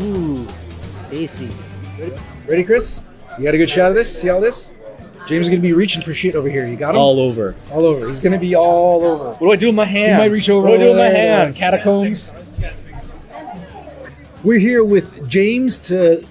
Ooh, Stacy. Ready, Chris? You got a good shot of this? See all this? James is going to be reaching for shit over here. You got him? All over. All over. He's going to be all over. What do I do with my hands? He might reach over. What do I do with my there, hands? Catacombs. We're here with James to...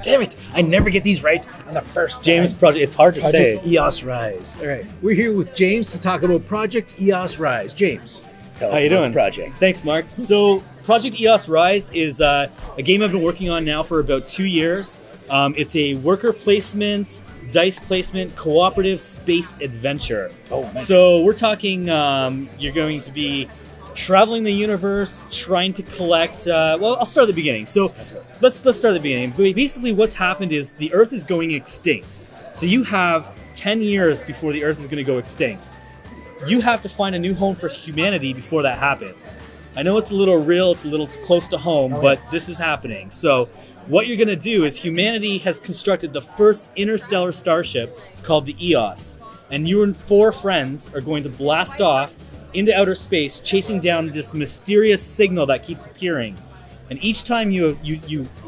Damn it! I never get these right on the first James time. project. It's hard to Project say. EOS Rise. All right. We're here with James to talk about Project EOS Rise. James, tell us How you about doing? the project. Thanks, Mark. So, Project EOS Rise is a game I've been working on now for about 2 years. It's a worker placement, dice placement, cooperative space adventure. Oh, nice. So we're talking. You're going to be traveling the universe, trying to collect. Well, I'll start at the beginning. So let's start at the beginning. Basically, what's happened is the Earth is going extinct. So you have 10 years before the Earth is going to go extinct. You have to find a new home for humanity before that happens. I know it's a little real, it's a little close to home, but this is happening. So what you're going to do is humanity has constructed the first interstellar starship called the EOS. And you and 4 friends are going to blast off into outer space, chasing down this mysterious signal that keeps appearing. And each time you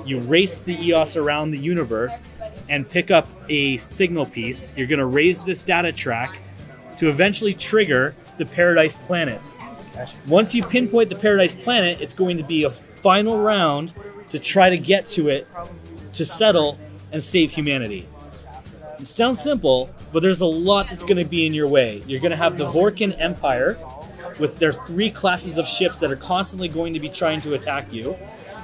race the EOS around the universe and pick up a signal piece, you're going to raise this data track to eventually trigger the Paradise Planet. Once you pinpoint the Paradise Planet, it's going to be a final round to try to get to it, to settle and save humanity. It sounds simple, but there's a lot that's going to be in your way. You're going to have the Vorkan Empire with their 3 classes of ships that are constantly going to be trying to attack you.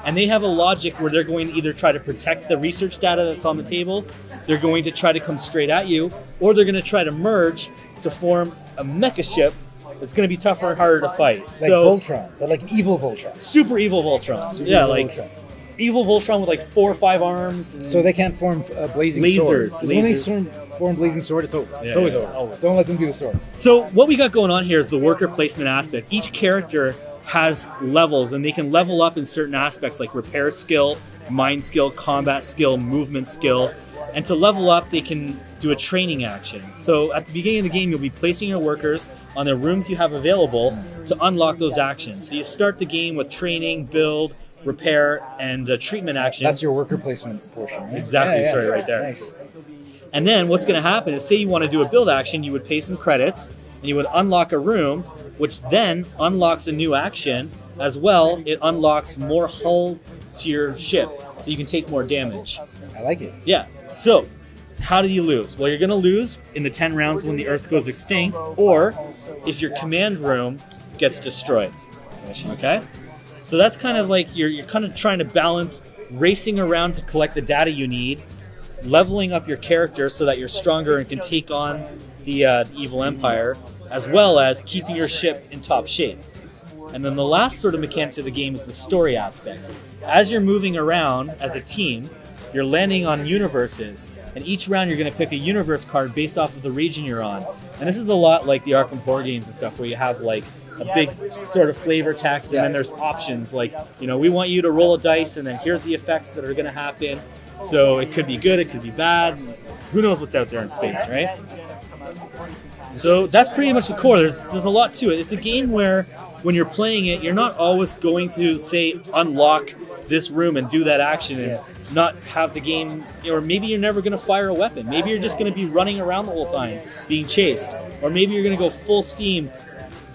And they have a logic where they're going to either try to protect the research data that's on the table, they're going to try to come straight at you, or they're going to try to merge to form a mecha ship that's going to be tougher and harder to fight. Like Voltron, but like evil Voltron. Super evil Voltron. Super yeah, evil like Voltron. evil Voltron with like 4 or 5 arms. And So they can't form a blazing Lasers, sword. 'Cause when they lasers. form blazing sword, it's over. It's Yeah, always yeah, over. it's always. Don't let them do the sword. So what we got going on here is the worker placement aspect. Each character has levels, and they can level up in certain aspects like repair skill, mind skill, combat skill, movement skill. And to level up, they can do a training action. So at the beginning of the game, you'll be placing your workers on the rooms you have available to unlock those actions. So you start the game with training, build, repair, and treatment action. That's your worker placement portion, right? Exactly, sorry, right there. Nice. And then what's going to happen is, say you want to do a build action, you would pay some credits, and you would unlock a room, which then unlocks a new action. As well, it unlocks more hull to your ship, so you can take more damage. I like it. Yeah, so how do you lose? Well, you're going to lose in the 10 rounds when the Earth goes extinct, or if your command room gets destroyed. Okay? So that's kind of like you're kind of trying to balance racing around to collect the data you need, leveling up your character so that you're stronger and can take on the evil empire, as well as keeping your ship in top shape. And then the last sort of mechanic to the game is the story aspect. As you're moving around as a team, you're landing on universes, and each round you're going to pick a universe card based off of the region you're on. And this is a lot like the Arkham Horror games and stuff, where you have like a big sort of flavor text, and then there's options like, we want you to roll a dice, and then here's the effects that are going to happen. So it could be good, it could be bad. Who knows what's out there in space, right? So that's pretty much the core. There's a lot to it. It's a game where when you're playing it, you're not always going to say unlock this room and do that action and not have the game, or maybe you're never going to fire a weapon. Maybe you're just going to be running around the whole time being chased, or maybe you're going to go full steam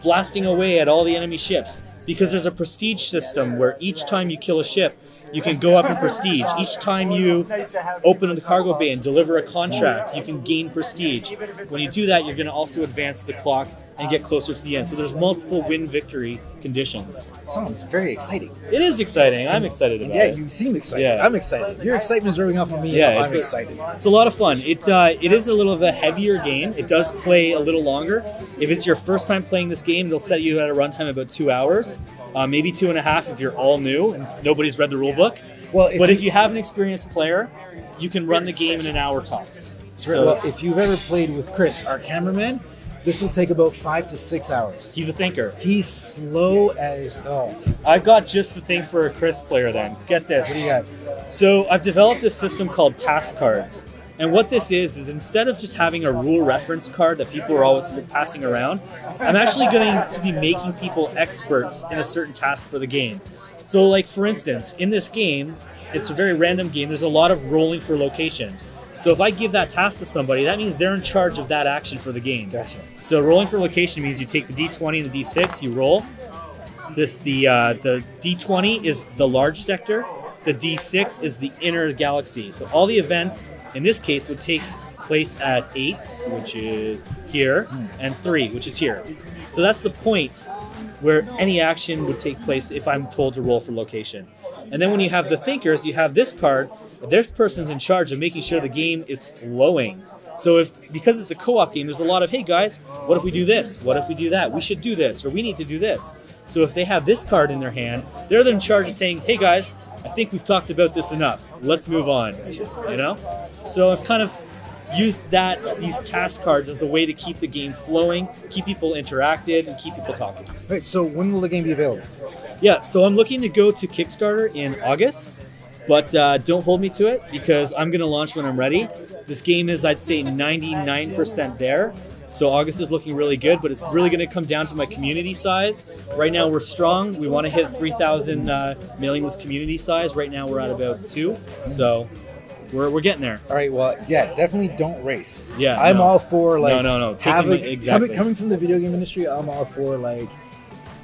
blasting away at all the enemy ships, because there's a prestige system where each time you kill a ship, you can go up in prestige. Each time you open the cargo bay and deliver a contract, you can gain prestige. When you do that, you're going to also advance the clock and get closer to the end. So there's multiple win-victory conditions. Sounds very exciting. It is exciting. I'm excited about Yeah, it. you seem excited. Yeah. I'm excited. Your excitement is rubbing off on me. Yeah, I'm excited. It's a lot of fun. It is a little of a heavier game. It does play a little longer. If it's your first time playing this game, it'll set you at a runtime about 2 hours, maybe 2.5 if you're all new and nobody's read the rule book. Well, if you have an experienced player, you can run the game in an hour tops. Well, if you've ever played with Chris, our cameraman, this will take about 5 to 6 hours. He's a thinker. He's slow as I've got just the thing for a Chris player then. Get this. What do you got? So I've developed this system called task cards. And what this is instead of just having a rule reference card that people are always passing around, I'm actually going to be making people experts in a certain task for the game. So, like for instance, in this game, it's a very random game. There's a lot of rolling for location. So if I give that task to somebody, that means they're in charge of that action for the game. Gotcha. So rolling for location means you take the D20 and the D6, you roll. The D20 is the large sector. The D6 is the inner galaxy. So all the events in this case would take place at 8, which is here, and 3, which is here. So that's the point where any action would take place if I'm told to roll for location. And then when you have the thinkers, you have this card. This person's in charge of making sure the game is flowing. So because it's a co-op game, there's a lot of, hey guys, what if we do this? What if we do that? We should do this, or we need to do this. So if they have this card in their hand, they're in charge of saying, hey guys, I think we've talked about this enough. Let's move on, you know? So I've kind of used these task cards as a way to keep the game flowing, keep people interacted, and keep people talking. Right, so when will the game be available? Yeah, so I'm looking to go to Kickstarter in August, but don't hold me to it because I'm going to launch when I'm ready. This game is, I'd say, 99% there. So August is looking really good, but it's really going to come down to my community size. Right now we're strong. We want to hit 3,000 mailing list community size. Right now we're at about 2, so we're getting there. All right, well, yeah, definitely don't race. Yeah, I'm no. all for, like, No. Exactly. Coming from the video game industry, I'm all for, like,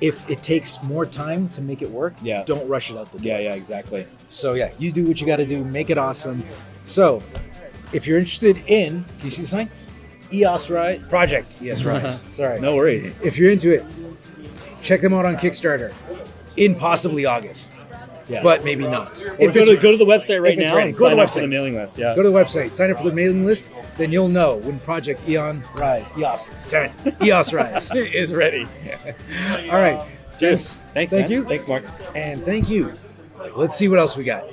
if it takes more time to make it work, don't rush it out the door. Yeah, exactly. So yeah, you do what you got to do, make it awesome. So if you're interested in, can you see the sign? EOS Rise Project. EOS Rise. Sorry. No worries. If you're into it, check them out on Kickstarter in possibly August. Yeah. But maybe not. Or go to the website right now and sign up up for the mailing list. Yeah. Go to the website, sign up for the mailing list, then you'll know when Project EOS Rise is ready. All right. Cheers. Thanks, Thank man. you. Thanks, Mark. And thank you. Let's see what else we got.